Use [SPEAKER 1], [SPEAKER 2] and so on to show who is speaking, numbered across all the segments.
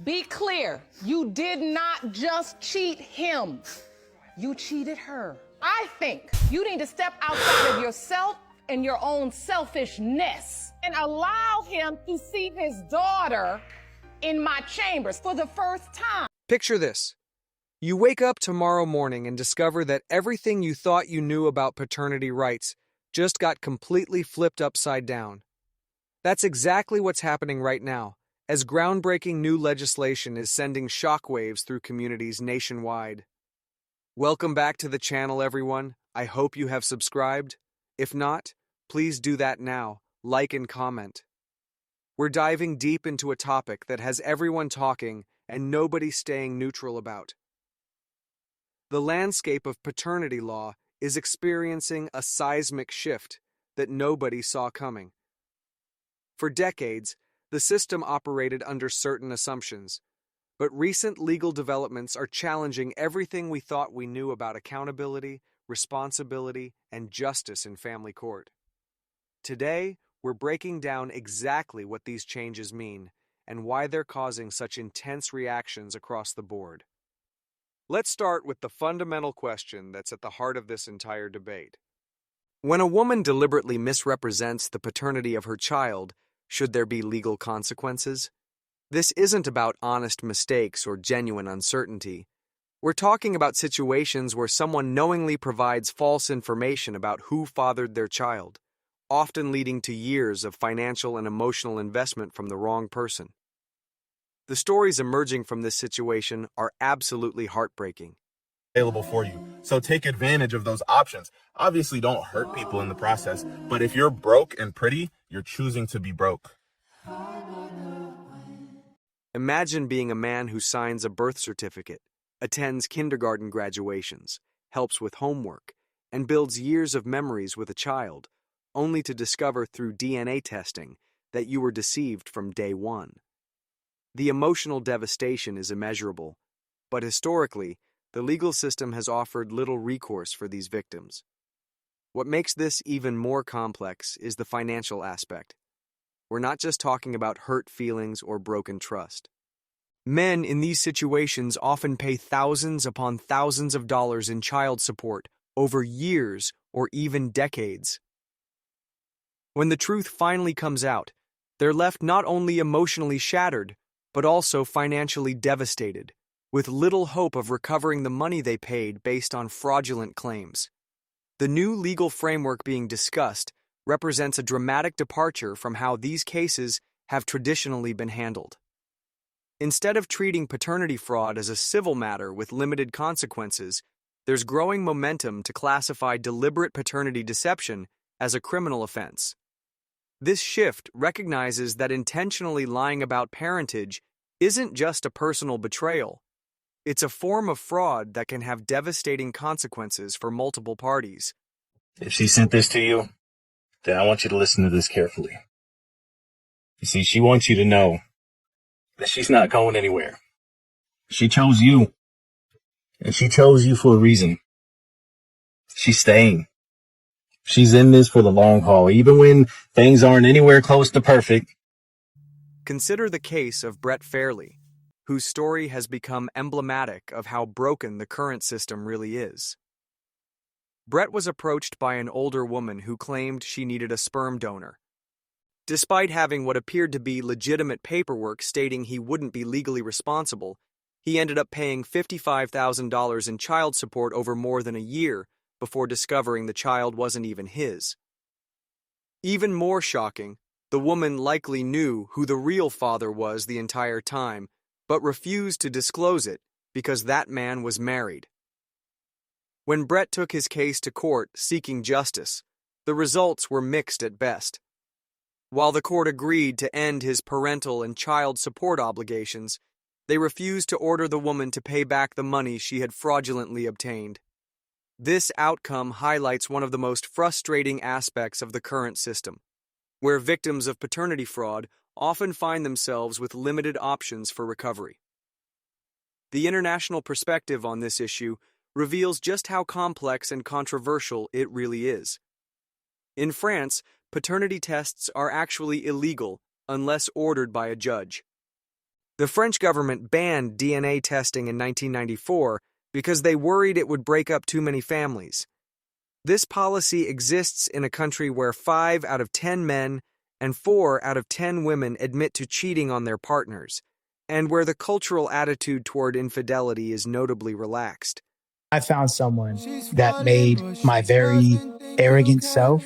[SPEAKER 1] Be clear, you did not just cheat him. You cheated her. I think you need to step outside of yourself and your own selfishness and allow him to see his daughter in my chambers for the first time.
[SPEAKER 2] Picture this. You wake up tomorrow morning and discover that everything you thought you knew about paternity rights just got completely flipped upside down. That's exactly what's happening right now, as groundbreaking new legislation is sending shockwaves through communities nationwide. Welcome back to the channel, everyone. I hope you have subscribed. If not, please do that now, like and comment. We're diving deep into a topic that has everyone talking and nobody staying neutral about. The landscape of paternity law is experiencing a seismic shift that nobody saw coming. For decades, the system operated under certain assumptions, but recent legal developments are challenging everything we thought we knew about accountability, responsibility, and justice in family court. Today, we're breaking down exactly what these changes mean and why they're causing such intense reactions across the board. Let's start with the fundamental question that's at the heart of this entire debate. When a woman deliberately misrepresents the paternity of her child, should there be legal consequences? This isn't about honest mistakes or genuine uncertainty. We're talking about situations where someone knowingly provides false information about who fathered their child, often leading to years of financial and emotional investment from the wrong person. The stories emerging from this situation are absolutely heartbreaking.
[SPEAKER 3] Available for you. So take advantage of those options. Obviously, don't hurt people in the process, but if you're broke and pretty, you're choosing to be broke.
[SPEAKER 2] Imagine being a man who signs a birth certificate, attends kindergarten graduations, helps with homework, and builds years of memories with a child, only to discover through DNA testing that you were deceived from day one. The emotional devastation is immeasurable, but historically, the legal system has offered little recourse for these victims. What makes this even more complex is the financial aspect. We're not just talking about hurt feelings or broken trust. Men in these situations often pay thousands upon thousands of dollars in child support over years or even decades. When the truth finally comes out, they're left not only emotionally shattered, but also financially devastated, with little hope of recovering the money they paid based on fraudulent claims. The new legal framework being discussed represents a dramatic departure from how these cases have traditionally been handled. Instead of treating paternity fraud as a civil matter with limited consequences, there's growing momentum to classify deliberate paternity deception as a criminal offense. This shift recognizes that intentionally lying about parentage isn't just a personal betrayal. It's a form of fraud that can have devastating consequences for multiple parties.
[SPEAKER 3] If she sent this to you, then I want you to listen to this carefully. You see, she wants you to know that she's not going anywhere. She chose you, and she chose you for a reason. She's staying. She's in this for the long haul, even when things aren't anywhere close to perfect.
[SPEAKER 2] Consider the case of Brett Fairley, whose story has become emblematic of how broken the current system really is. Brett was approached by an older woman who claimed she needed a sperm donor. Despite having what appeared to be legitimate paperwork stating he wouldn't be legally responsible, he ended up paying $55,000 in child support over more than a year before discovering the child wasn't even his. Even more shocking, the woman likely knew who the real father was the entire time, but refused to disclose it because that man was married. When Brett took his case to court seeking justice, the results were mixed at best. While the court agreed to end his parental and child support obligations, they refused to order the woman to pay back the money she had fraudulently obtained. This outcome highlights one of the most frustrating aspects of the current system, where victims of paternity fraud often find themselves with limited options for recovery. The international perspective on this issue reveals just how complex and controversial it really is. In France, paternity tests are actually illegal unless ordered by a judge. The French government banned DNA testing in 1994 because they worried it would break up too many families. This policy exists in a country where 5 out of 10 men and 4 out of 10 women admit to cheating on their partners, and where the cultural attitude toward infidelity is notably relaxed.
[SPEAKER 4] I found someone that made my very arrogant self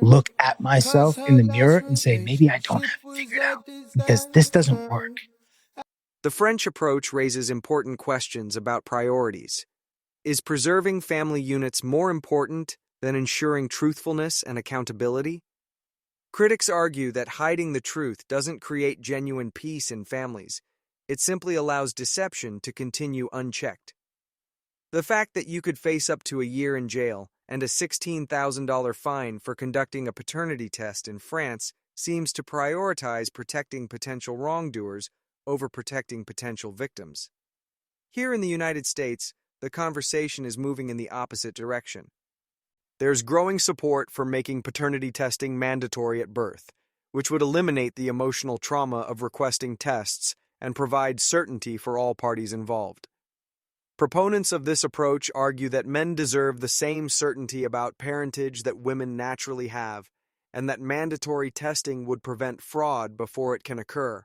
[SPEAKER 4] look at myself in the mirror and say, maybe I don't have it figured out because this doesn't work.
[SPEAKER 2] The French approach raises important questions about priorities. Is preserving family units more important than ensuring truthfulness and accountability? Critics argue that hiding the truth doesn't create genuine peace in families. It simply allows deception to continue unchecked. The fact that you could face up to a year in jail and a $16,000 fine for conducting a paternity test in France seems to prioritize protecting potential wrongdoers over protecting potential victims. Here in the United States, the conversation is moving in the opposite direction. There's growing support for making paternity testing mandatory at birth, which would eliminate the emotional trauma of requesting tests and provide certainty for all parties involved. Proponents of this approach argue that men deserve the same certainty about parentage that women naturally have, and that mandatory testing would prevent fraud before it can occur.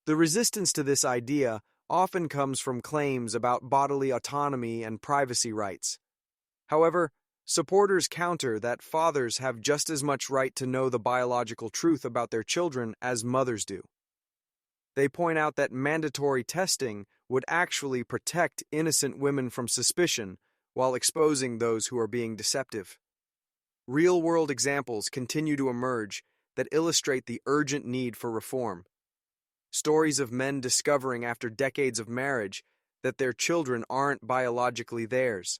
[SPEAKER 2] The resistance to this idea often comes from claims about bodily autonomy and privacy rights. However, supporters counter that fathers have just as much right to know the biological truth about their children as mothers do. They point out that mandatory testing would actually protect innocent women from suspicion while exposing those who are being deceptive. Real-world examples continue to emerge that illustrate the urgent need for reform. Stories of men discovering after decades of marriage that their children aren't biologically theirs.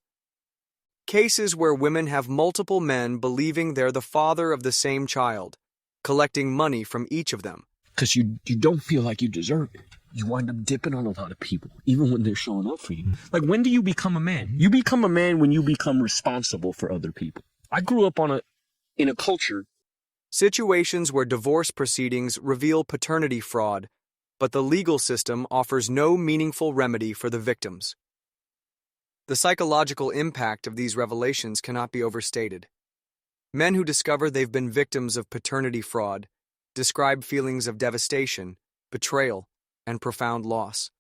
[SPEAKER 2] Cases where women have multiple men believing they're the father of the same child, collecting money from each of them.
[SPEAKER 5] Because you don't feel like you deserve it. You wind up dipping on a lot of people, even when they're showing up for you. Like, when do you become a man? You become a man when you become responsible for other people. I grew up in a culture.
[SPEAKER 2] Situations where divorce proceedings reveal paternity fraud, but the legal system offers no meaningful remedy for the victims. The psychological impact of these revelations cannot be overstated. Men who discover they've been victims of paternity fraud describe feelings of devastation, betrayal, and profound loss.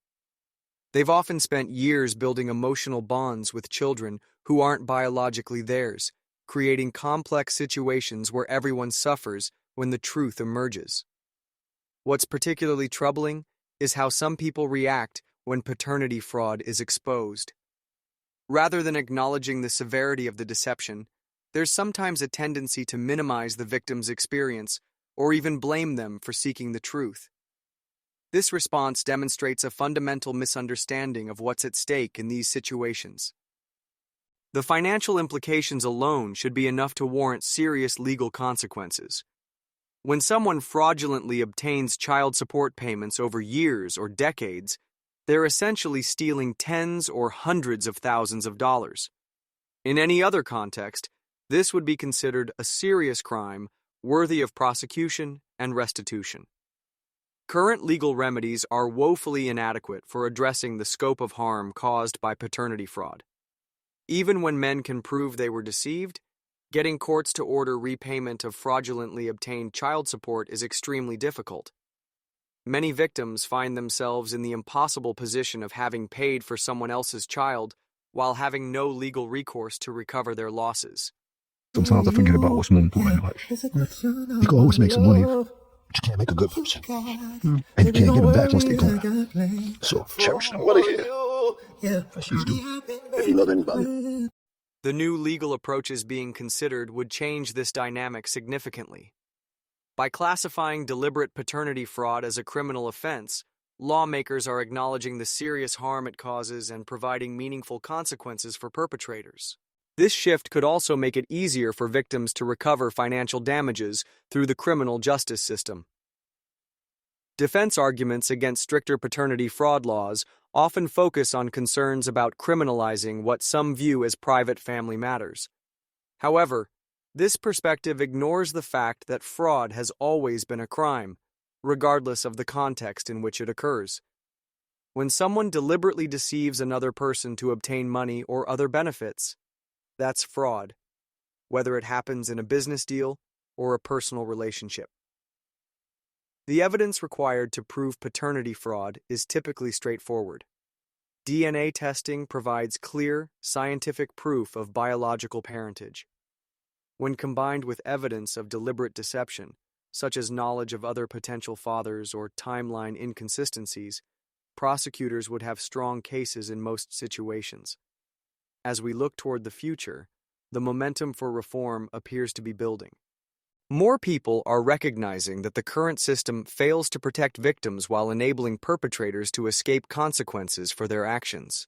[SPEAKER 2] They've often spent years building emotional bonds with children who aren't biologically theirs, creating complex situations where everyone suffers when the truth emerges. What's particularly troubling is how some people react when paternity fraud is exposed. Rather than acknowledging the severity of the deception, there's sometimes a tendency to minimize the victim's experience or even blame them for seeking the truth. This response demonstrates a fundamental misunderstanding of what's at stake in these situations. The financial implications alone should be enough to warrant serious legal consequences. When someone fraudulently obtains child support payments over years or decades, they're essentially stealing tens or hundreds of thousands of dollars. In any other context, this would be considered a serious crime worthy of prosecution and restitution. Current legal remedies are woefully inadequate for addressing the scope of harm caused by paternity fraud. Even when men can prove they were deceived, getting courts to order repayment of fraudulently obtained child support is extremely difficult. Many victims find themselves in the impossible position of having paid for someone else's child while having no legal recourse to recover their losses.
[SPEAKER 6] Sometimes I forget about what's more important in life. You can always make some money, but you can't make a good person. And you can't get them back once they're gone. So cherish them while they're here. As you do. If you love anybody.
[SPEAKER 2] The new legal approaches being considered would change this dynamic significantly. By classifying deliberate paternity fraud as a criminal offense, lawmakers are acknowledging the serious harm it causes and providing meaningful consequences for perpetrators. This shift could also make it easier for victims to recover financial damages through the criminal justice system. Defense arguments against stricter paternity fraud laws often focus on concerns about criminalizing what some view as private family matters. However, this perspective ignores the fact that fraud has always been a crime, regardless of the context in which it occurs. When someone deliberately deceives another person to obtain money or other benefits, that's fraud, whether it happens in a business deal or a personal relationship. The evidence required to prove paternity fraud is typically straightforward. DNA testing provides clear, scientific proof of biological parentage. When combined with evidence of deliberate deception, such as knowledge of other potential fathers or timeline inconsistencies, prosecutors would have strong cases in most situations. As we look toward the future, the momentum for reform appears to be building. More people are recognizing that the current system fails to protect victims while enabling perpetrators to escape consequences for their actions.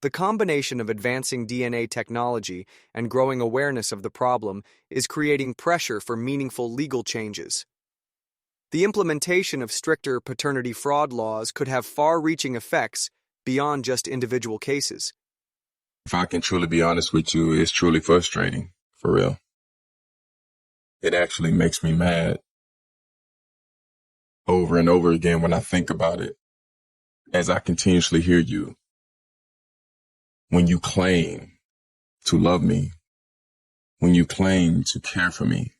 [SPEAKER 2] The combination of advancing DNA technology and growing awareness of the problem is creating pressure for meaningful legal changes. The implementation of stricter paternity fraud laws could have far-reaching effects beyond just individual cases.
[SPEAKER 7] If I can truly be honest with you, it's truly frustrating, for real. It actually makes me mad over and over again when I think about it, as I continuously hear you. When you claim to love me, when you claim to care for me,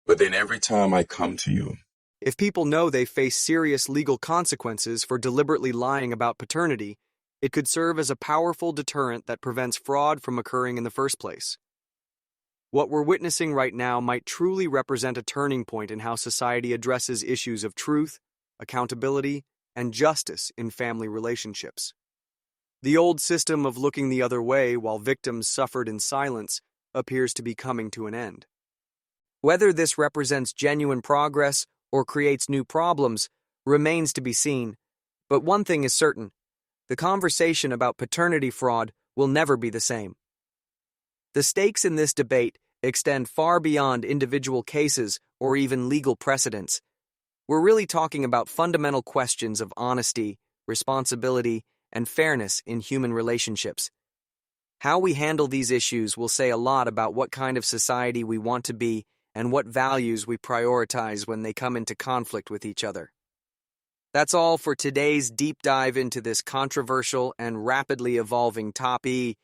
[SPEAKER 7] but then every time I come to you,
[SPEAKER 2] If people know they face serious legal consequences for deliberately lying about paternity, it could serve as a powerful deterrent that prevents fraud from occurring in the first place. What we're witnessing right now might truly represent a turning point in how society addresses issues of truth, accountability, and justice in family relationships. The old system of looking the other way while victims suffered in silence appears to be coming to an end. Whether this represents genuine progress or creates new problems remains to be seen, but one thing is certain: the conversation about paternity fraud will never be the same. The stakes in this debate extend far beyond individual cases or even legal precedents. We're really talking about fundamental questions of honesty, responsibility, and fairness in human relationships. How we handle these issues will say a lot about what kind of society we want to be and what values we prioritize when they come into conflict with each other. That's all for today's deep dive into this controversial and rapidly evolving topic.